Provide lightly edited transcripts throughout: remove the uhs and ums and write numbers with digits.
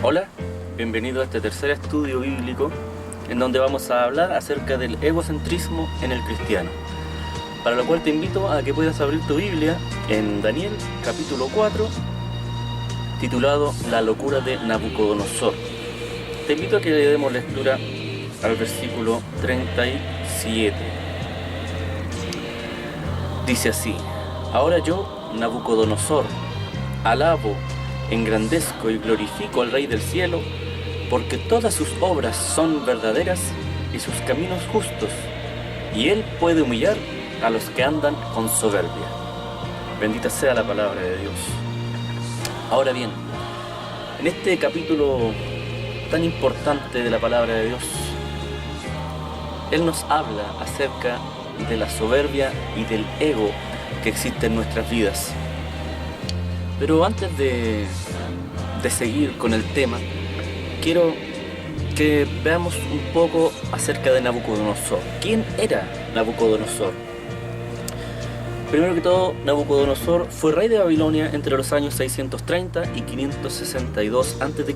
Hola, bienvenido a este tercer estudio bíblico en donde vamos a hablar acerca del egocentrismo en el cristiano, para lo cual te invito a que puedas abrir tu Biblia en Daniel capítulo 4, titulado La locura de Nabucodonosor. Te invito a que le demos lectura al versículo 37. Dice así: Ahora yo, Nabucodonosor, alabo, engrandezco y glorifico al Rey del cielo, porque todas sus obras son verdaderas y sus caminos justos, y él puede humillar a los que andan con soberbia. Bendita sea la palabra de Dios. Ahora bien, en este capítulo tan importante de la palabra de Dios, Él nos habla acerca de la soberbia y del ego que existe en nuestras vidas. Pero antes de seguir con el tema, quiero que veamos un poco acerca de Nabucodonosor. ¿Quién era Nabucodonosor? Primero que todo, Nabucodonosor fue rey de Babilonia entre los años 630 y 562 a.C.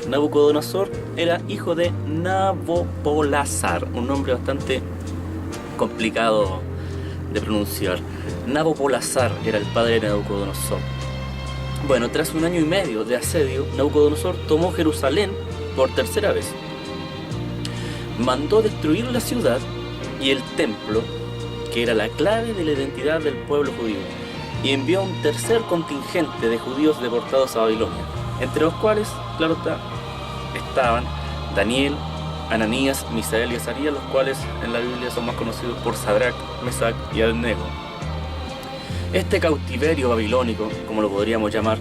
Nabucodonosor era hijo de Nabopolassar, un nombre bastante complicado de pronunciar. Nabopolassar era el padre de Nabucodonosor. Bueno, tras un año y medio de asedio, Nabucodonosor tomó Jerusalén por tercera vez. Mandó destruir la ciudad y el templo, que era la clave de la identidad del pueblo judío, y envió un tercer contingente de judíos deportados a Babilonia, entre los cuales, claro está, estaban Daniel, Ananías, Misael y Azarías, los cuales en la Biblia son más conocidos por Sadrach, Mesach y Abednego. Este cautiverio babilónico, como lo podríamos llamar,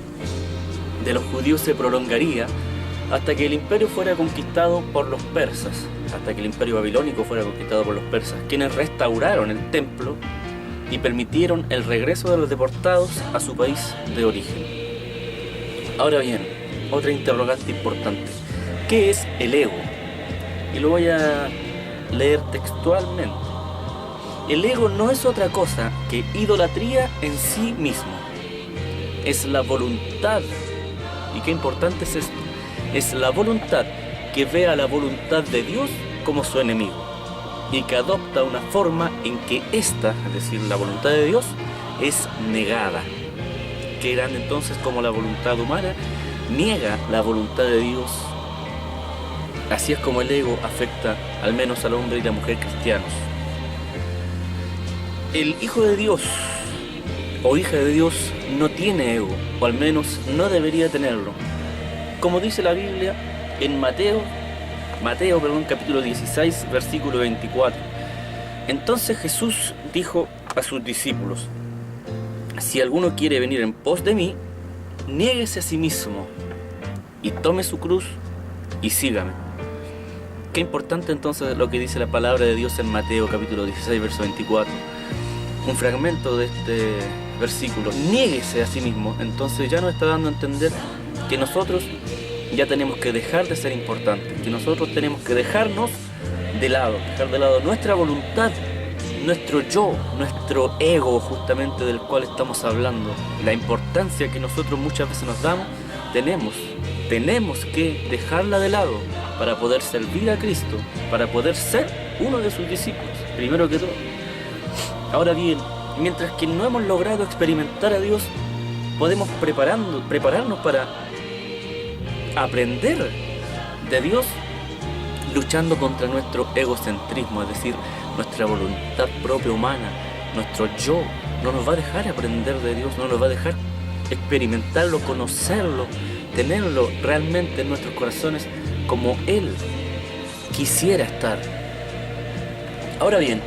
de los judíos se prolongaría hasta que el imperio fuera conquistado por los persas, hasta que el imperio babilónico fuera conquistado por los persas, quienes restauraron el templo y permitieron el regreso de los deportados a su país de origen. Ahora bien, otra interrogante importante: ¿qué es el ego? Y lo voy a leer textualmente. El ego no es otra cosa que idolatría en sí mismo. Es la voluntad, y qué importante es esto, es la voluntad que ve a la voluntad de Dios como su enemigo, y que adopta una forma en que ésta, es decir, la voluntad de Dios, es negada. Que eran entonces como la voluntad humana niega la voluntad de Dios. Así es como el ego afecta al menos al hombre y la mujer cristianos. El hijo de Dios o hija de Dios no tiene ego, o al menos no debería tenerlo. Como dice la Biblia en Mateo capítulo 16, versículo 24. Entonces Jesús dijo a sus discípulos: Si alguno quiere venir en pos de mí, niéguese a sí mismo y tome su cruz y sígame. Qué importante entonces lo que dice la palabra de Dios en Mateo capítulo 16, verso 24. Un fragmento de este versículo: niéguese a sí mismo. Entonces ya nos está dando a entender que nosotros ya tenemos que dejar de ser importantes, que nosotros tenemos que dejar de lado nuestra voluntad, nuestro yo, nuestro ego, justamente del cual estamos hablando. La importancia que nosotros muchas veces nos damos, tenemos que dejarla de lado para poder servir a Cristo, para poder ser uno de sus discípulos, primero que todo. Ahora bien, mientras que no hemos logrado experimentar a Dios, podemos prepararnos para aprender de Dios, luchando contra nuestro egocentrismo, es decir, nuestra voluntad propia humana, nuestro yo. No nos va a dejar aprender de Dios, no nos va a dejar experimentarlo, conocerlo, tenerlo realmente en nuestros corazones como Él quisiera estar. Ahora bien,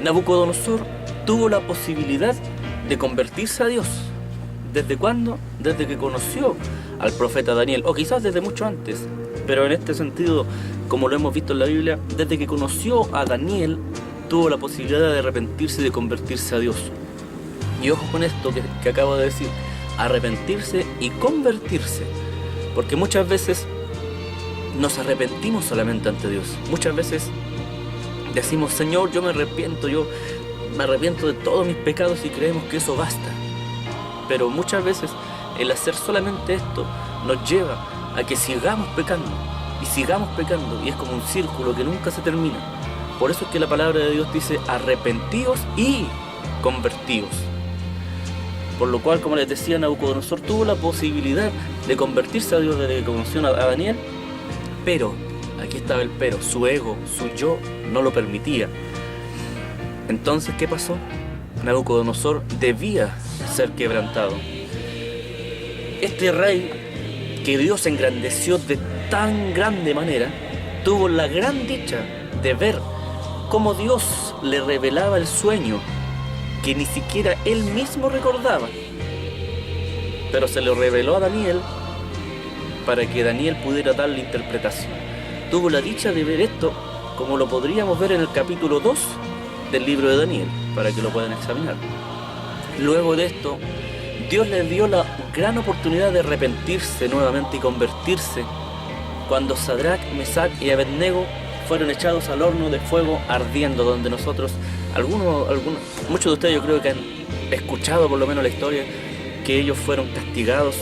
Nabucodonosor tuvo la posibilidad de convertirse a Dios. ¿Desde cuándo? Desde que conoció al profeta Daniel, o quizás desde mucho antes, pero en este sentido, como lo hemos visto en la Biblia, desde que conoció a Daniel, tuvo la posibilidad de arrepentirse y de convertirse a Dios. Y ojo con esto que acabo de decir: arrepentirse y convertirse, porque muchas veces nos arrepentimos solamente ante Dios. Muchas veces decimos: Señor, yo me arrepiento de todos mis pecados, y creemos que eso basta. Pero muchas veces el hacer solamente esto nos lleva a que sigamos pecando y sigamos pecando, y es como un círculo que nunca se termina. Por eso es que la palabra de Dios dice arrepentíos y convertíos. Por lo cual, como les decía, Nabucodonosor tuvo la posibilidad de convertirse a Dios desde que conoció a Daniel, pero, aquí estaba el pero, su ego, su yo, no lo permitía. Entonces, ¿qué pasó? Nabucodonosor debía ser quebrantado. Este rey, que Dios engrandeció de tan grande manera, tuvo la gran dicha de ver cómo Dios le revelaba el sueño que ni siquiera él mismo recordaba, pero se lo reveló a Daniel para que Daniel pudiera darle interpretación. Tuvo la dicha de ver esto, como lo podríamos ver en el capítulo 2 del libro de Daniel, para que lo puedan examinar. Luego de esto, Dios le dio la gran oportunidad de arrepentirse nuevamente y convertirse, cuando Sadrach, Mesach y Abednego fueron echados al horno de fuego ardiendo, donde nosotros, muchos de ustedes yo creo que han escuchado por lo menos la historia, que ellos fueron castigados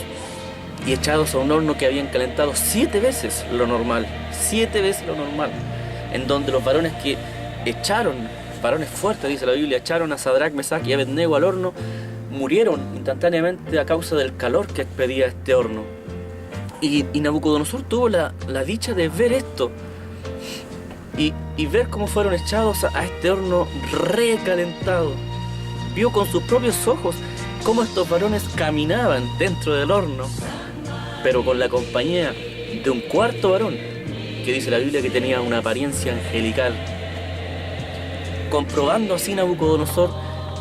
y echados a un horno que habían calentado 7 veces lo normal, 7 veces lo normal, en donde los varones que echaron, varones fuertes dice la Biblia, echaron a Sadrach, Mesach y Abednego al horno, murieron instantáneamente a causa del calor que expedía este horno. Y Nabucodonosor tuvo la dicha de ver esto y ver cómo fueron echados a este horno recalentado. Vio con sus propios ojos cómo estos varones caminaban dentro del horno, pero con la compañía de un cuarto varón, que dice la Biblia que tenía una apariencia angelical, comprobando así Nabucodonosor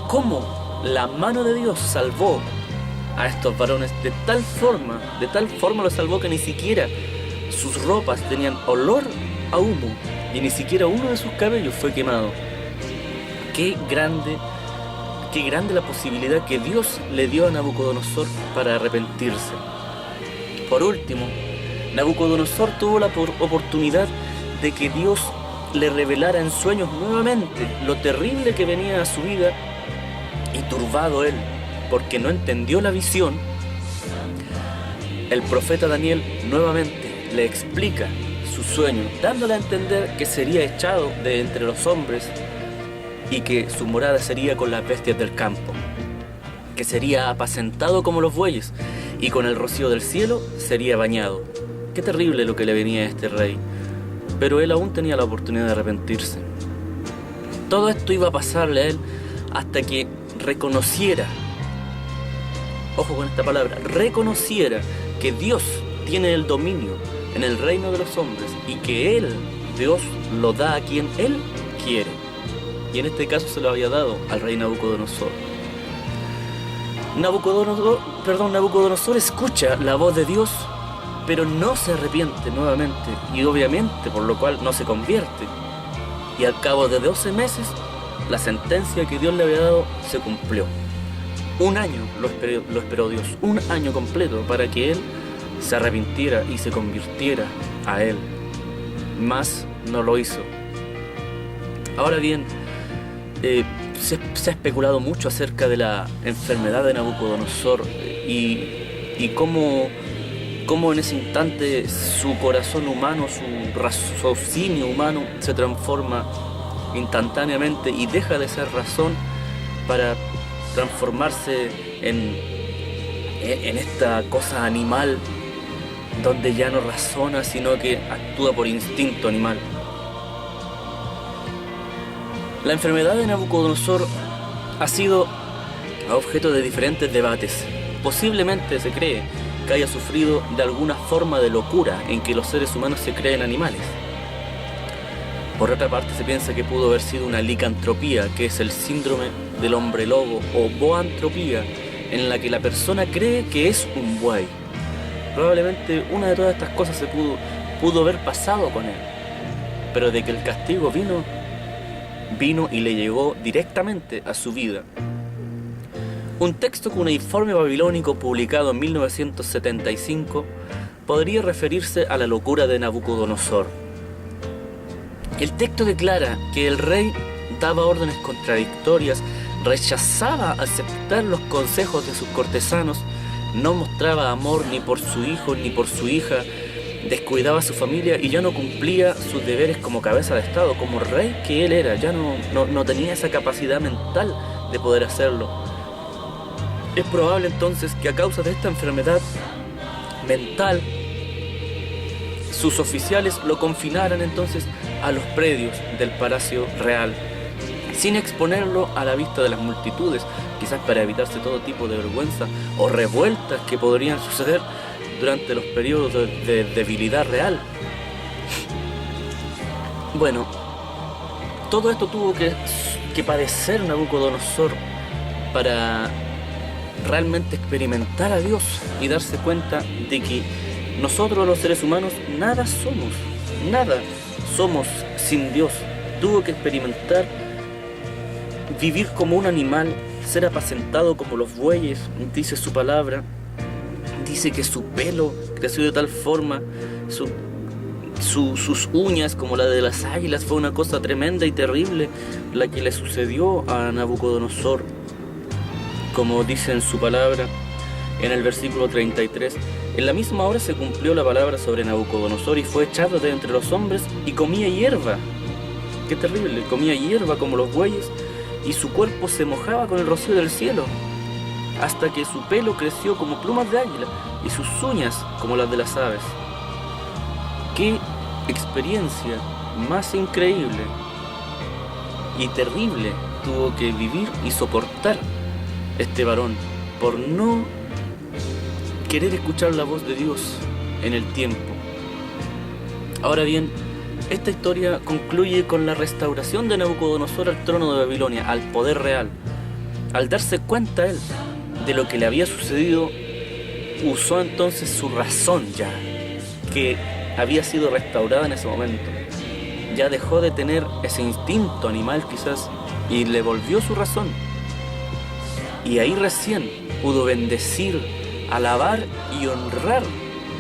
cómo la mano de Dios salvó a estos varones de tal forma los salvó que ni siquiera sus ropas tenían olor a humo y ni siquiera uno de sus cabellos fue quemado. Qué grande la posibilidad que Dios le dio a Nabucodonosor para arrepentirse. Por último, Nabucodonosor tuvo la oportunidad de que Dios le revelara en sueños nuevamente lo terrible que venía a su vida, y turbado él, porque no entendió la visión, el profeta Daniel nuevamente le explica su sueño, dándole a entender que sería echado de entre los hombres y que su morada sería con las bestias del campo, que sería apacentado como los bueyes y con el rocío del cielo sería bañado. Qué terrible lo que le venía a este rey, pero él aún tenía la oportunidad de arrepentirse. Todo esto iba a pasarle a él hasta que reconociera, ojo con esta palabra, reconociera que Dios tiene el dominio en el reino de los hombres y que Él, Dios, lo da a quien Él quiere. Y en este caso se lo había dado al rey Nabucodonosor. Nabucodonosor escucha la voz de Dios, pero no se arrepiente nuevamente, y obviamente por lo cual no se convierte. Y al cabo de 12 meses, la sentencia que Dios le había dado se cumplió. Un año lo esperó Dios, un año completo para que él se arrepintiera y se convirtiera a él. Mas no lo hizo. Ahora bien, se ha especulado mucho acerca de la enfermedad de Nabucodonosor y cómo en ese instante su corazón humano, su raciocinio humano se transforma instantáneamente y deja de ser razón para transformarse en esta cosa animal, donde ya no razona sino que actúa por instinto animal. La enfermedad de Nabucodonosor ha sido objeto de diferentes debates. Posiblemente se cree que haya sufrido de alguna forma de locura en que los seres humanos se creen animales. Por otra parte, se piensa que pudo haber sido una licantropía, que es el síndrome del hombre lobo, o boantropía, en la que la persona cree que es un buey. Probablemente una de todas estas cosas se pudo haber pasado con él, pero de que el castigo vino y le llegó directamente a su vida. Un texto cuneiforme babilónico publicado en 1975 podría referirse a la locura de Nabucodonosor. El texto declara que el rey daba órdenes contradictorias, rechazaba aceptar los consejos de sus cortesanos no mostraba amor ni por su hijo ni por su hija, descuidaba a su familia y ya no cumplía sus deberes como cabeza de Estado, como rey que él era, ya no tenía esa capacidad mental de poder hacerlo. Es probable entonces que a causa de esta enfermedad mental, sus oficiales lo confinaran entonces a los predios del Palacio Real, sin exponerlo a la vista de las multitudes, quizás para evitarse todo tipo de vergüenza o revueltas que podrían suceder durante los periodos de debilidad real. Bueno, todo esto tuvo que padecer Nabucodonosor para realmente experimentar a Dios y darse cuenta de que nosotros los seres humanos nada somos sin Dios. Tuvo que experimentar vivir como un animal, ser apacentado como los bueyes, dice su palabra. Dice que su pelo creció de tal forma, sus uñas como la de las águilas. Fue una cosa tremenda y terrible la que le sucedió a Nabucodonosor. Como dice en su palabra, en el versículo 33, en la misma hora se cumplió la palabra sobre Nabucodonosor y fue echado de entre los hombres y comía hierba. Qué terrible, comía hierba como los bueyes y su cuerpo se mojaba con el rocío del cielo, hasta que su pelo creció como plumas de águila y sus uñas como las de las aves. Qué experiencia más increíble y terrible tuvo que vivir y soportar este varón por no querer escuchar la voz de Dios en el tiempo. Ahora bien, esta historia concluye con la restauración de Nabucodonosor al trono de Babilonia, al poder real. Al darse cuenta él de lo que le había sucedido, usó entonces su razón ya, que había sido restaurada en ese momento. Ya dejó de tener ese instinto animal quizás y le volvió su razón. Y ahí recién pudo bendecir, alabar y honrar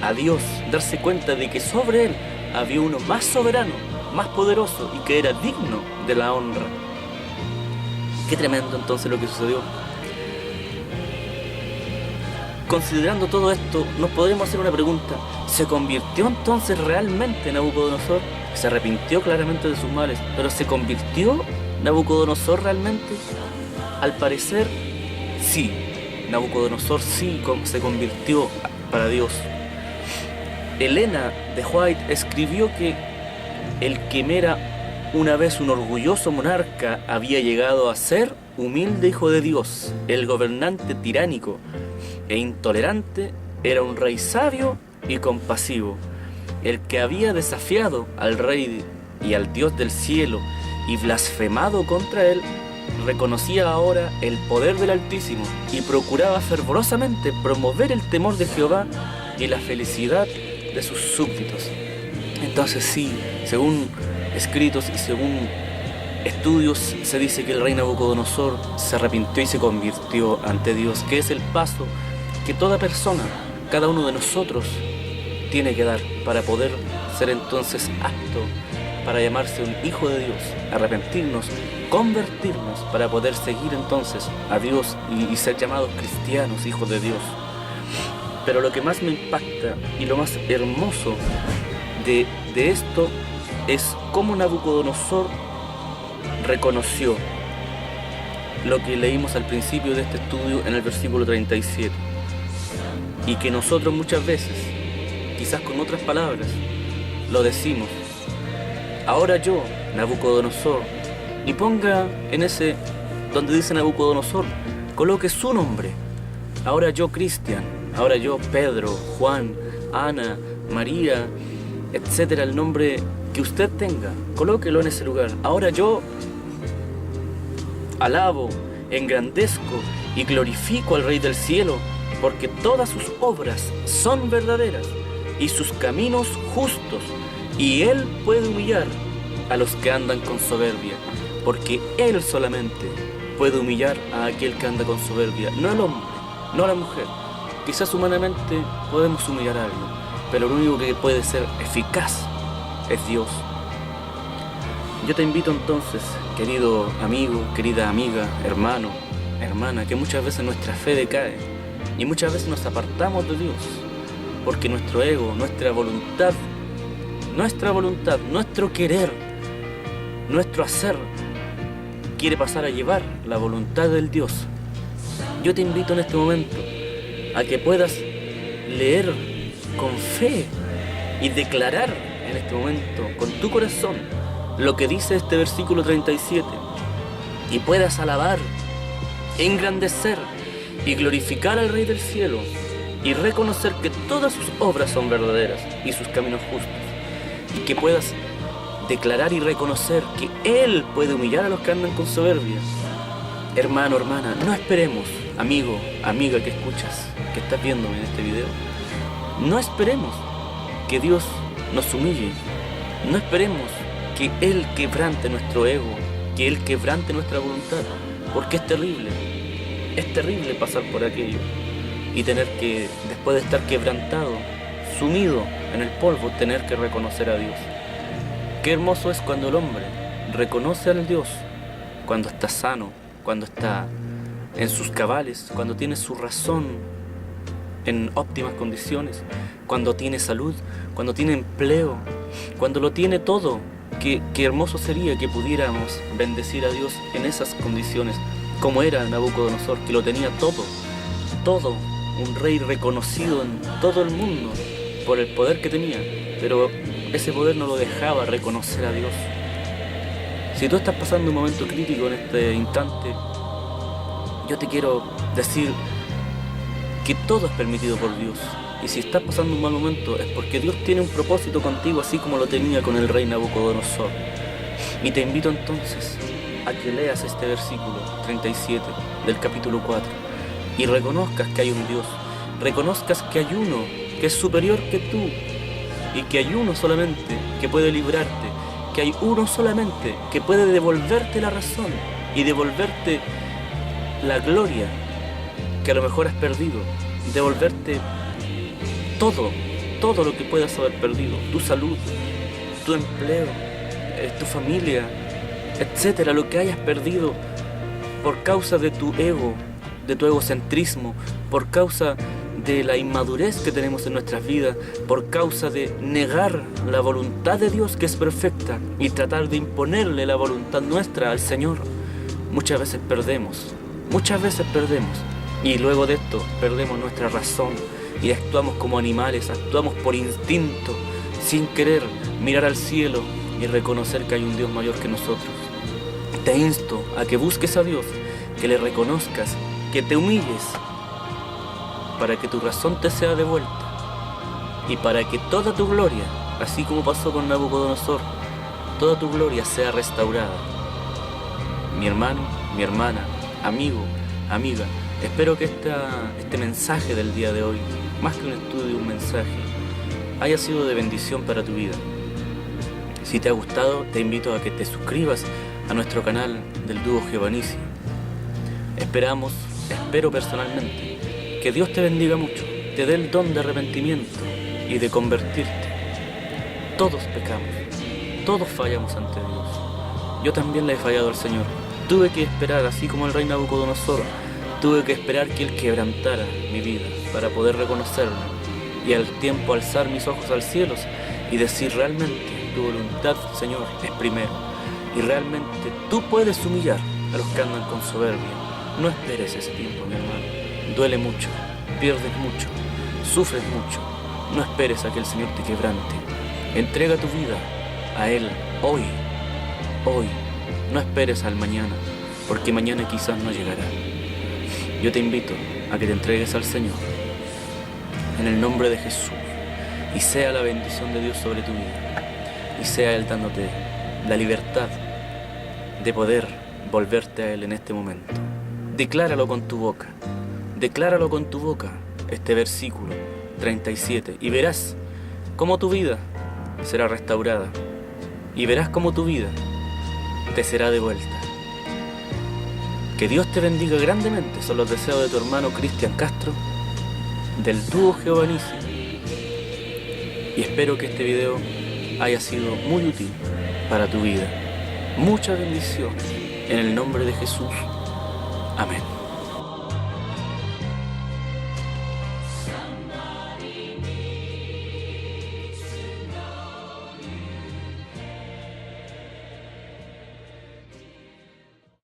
a Dios, darse cuenta de que sobre él había uno más soberano, más poderoso y que era digno de la honra. Qué tremendo entonces lo que sucedió. Considerando todo esto, nos podemos hacer una pregunta. ¿Se convirtió entonces realmente Nabucodonosor? Se arrepintió claramente de sus males, pero ¿se convirtió Nabucodonosor realmente? Al parecer, sí. Nabucodonosor sí se convirtió para Dios. Elena de White escribió que el que era una vez un orgulloso monarca había llegado a ser humilde hijo de Dios. El gobernante tiránico e intolerante era un rey sabio y compasivo. El que había desafiado al rey y al Dios del cielo y blasfemado contra él, reconocía ahora el poder del Altísimo y procuraba fervorosamente promover el temor de Jehová y la felicidad de sus súbditos. Entonces sí, según escritos y según estudios, se dice que el rey Nabucodonosor se arrepintió y se convirtió ante Dios, que es el paso que toda persona, cada uno de nosotros, tiene que dar para poder ser entonces apto para llamarse un hijo de Dios, arrepentirnos, convertirnos para poder seguir entonces a Dios y ser llamados cristianos, hijos de Dios. Pero lo que más me impacta y lo más hermoso de esto es cómo Nabucodonosor reconoció lo que leímos al principio de este estudio en el versículo 37, y que nosotros muchas veces, quizás con otras palabras, lo decimos. Ahora yo, Nabucodonosor, y ponga en ese donde dice Nabucodonosor, coloque su nombre. Ahora yo, Cristian, ahora yo, Pedro, Juan, Ana, María, etcétera, el nombre que usted tenga, colóquelo en ese lugar. Ahora yo alabo, engrandezco y glorifico al Rey del cielo, porque todas sus obras son verdaderas y sus caminos justos, y Él puede humillar a los que andan con soberbia, porque Él solamente puede humillar a aquel que anda con soberbia, no el hombre, no la mujer. Quizás humanamente podemos humillar a alguien, pero lo único que puede ser eficaz es Dios. Yo te invito entonces, querido amigo, querida amiga, hermano, hermana, que muchas veces nuestra fe decae, Y muchas veces nos apartamos de Dios, porque nuestro ego, nuestra voluntad, nuestro querer, nuestro hacer, quiere pasar a llevar la voluntad del Dios. Yo te invito en este momento a que puedas leer con fe y declarar en este momento con tu corazón lo que dice este versículo 37, y puedas alabar, engrandecer y glorificar al Rey del Cielo, y reconocer que todas sus obras son verdaderas y sus caminos justos, y que puedas declarar y reconocer que Él puede humillar a los que andan con soberbia. Hermano, hermana, no esperemos, amigo, amiga que escuchas, que estás viéndome en este video, no esperemos que Dios nos humille, no esperemos que Él quebrante nuestro ego, que Él quebrante nuestra voluntad, porque es terrible pasar por aquello y tener que, después de estar quebrantado, sumido en el polvo, tener que reconocer a Dios. Qué hermoso es cuando el hombre reconoce al Dios, cuando está sano, cuando está en sus cabales, cuando tiene su razón en óptimas condiciones, cuando tiene salud, cuando tiene empleo, cuando lo tiene todo. Qué hermoso sería que pudiéramos bendecir a Dios en esas condiciones, como era Nabucodonosor, que lo tenía todo, un rey reconocido en todo el mundo por el poder que tenía, pero ese poder no lo dejaba reconocer a Dios. Si tú estás pasando un momento crítico en este instante, yo te quiero decir que todo es permitido por Dios. Y si estás pasando un mal momento es porque Dios tiene un propósito contigo, así como lo tenía con el rey Nabucodonosor. Y te invito entonces a que leas este versículo 37 del capítulo 4 y reconozcas que hay un Dios, reconozcas que hay uno que es superior que tú, y que hay uno solamente que puede librarte, que hay uno solamente que puede devolverte la razón y devolverte la gloria que a lo mejor has perdido, devolverte todo lo que puedas haber perdido, tu salud, tu empleo, tu familia, etcétera, lo que hayas perdido por causa de tu ego, de tu egocentrismo, por causa de la inmadurez que tenemos en nuestras vidas, por causa de negar la voluntad de Dios, que es perfecta, y tratar de imponerle la voluntad nuestra al Señor. Muchas veces perdemos, y luego de esto perdemos nuestra razón y actuamos como animales, actuamos por instinto, sin querer mirar al cielo y reconocer que hay un Dios mayor que nosotros. Te insto a que busques a Dios, que le reconozcas, que te humilles, para que tu razón te sea devuelta y para que toda tu gloria, así como pasó con Nabucodonosor, toda tu gloria sea restaurada. Mi hermano, mi hermana, amigo, amiga, espero que este mensaje del día de hoy, más que un estudio, un mensaje, haya sido de bendición para tu vida. Si te ha gustado, te invito a que te suscribas a nuestro canal del Dúo Giovannici. Espero personalmente que Dios te bendiga mucho, te dé el don de arrepentimiento y de convertirte. Todos pecamos, todos fallamos ante Dios. Yo también le he fallado al Señor. Tuve que esperar, así como el rey Nabucodonosor, tuve que esperar que Él quebrantara mi vida para poder reconocerlo y al tiempo alzar mis ojos al cielo y decir: realmente tu voluntad, Señor, es primero, y realmente tú puedes humillar a los que andan con soberbia. No esperes ese tiempo, mi hermano. Duele mucho, pierdes mucho, sufres mucho. No esperes a que el Señor te quebrante. Entrega tu vida a Él hoy. No esperes al mañana, porque mañana quizás no llegará. Yo te invito a que te entregues al Señor en el nombre de Jesús, y sea la bendición de Dios sobre tu vida, y sea Él dándote la libertad de poder volverte a Él en este momento. Decláralo con tu boca, este versículo 37, y verás cómo tu vida será restaurada, y verás cómo tu vida te será devuelta. Que Dios te bendiga grandemente, son los deseos de tu hermano Cristian Castro, del Dúo Giovannici, y espero que este video haya sido muy útil para tu vida. Mucha bendición en el nombre de Jesús. Amén.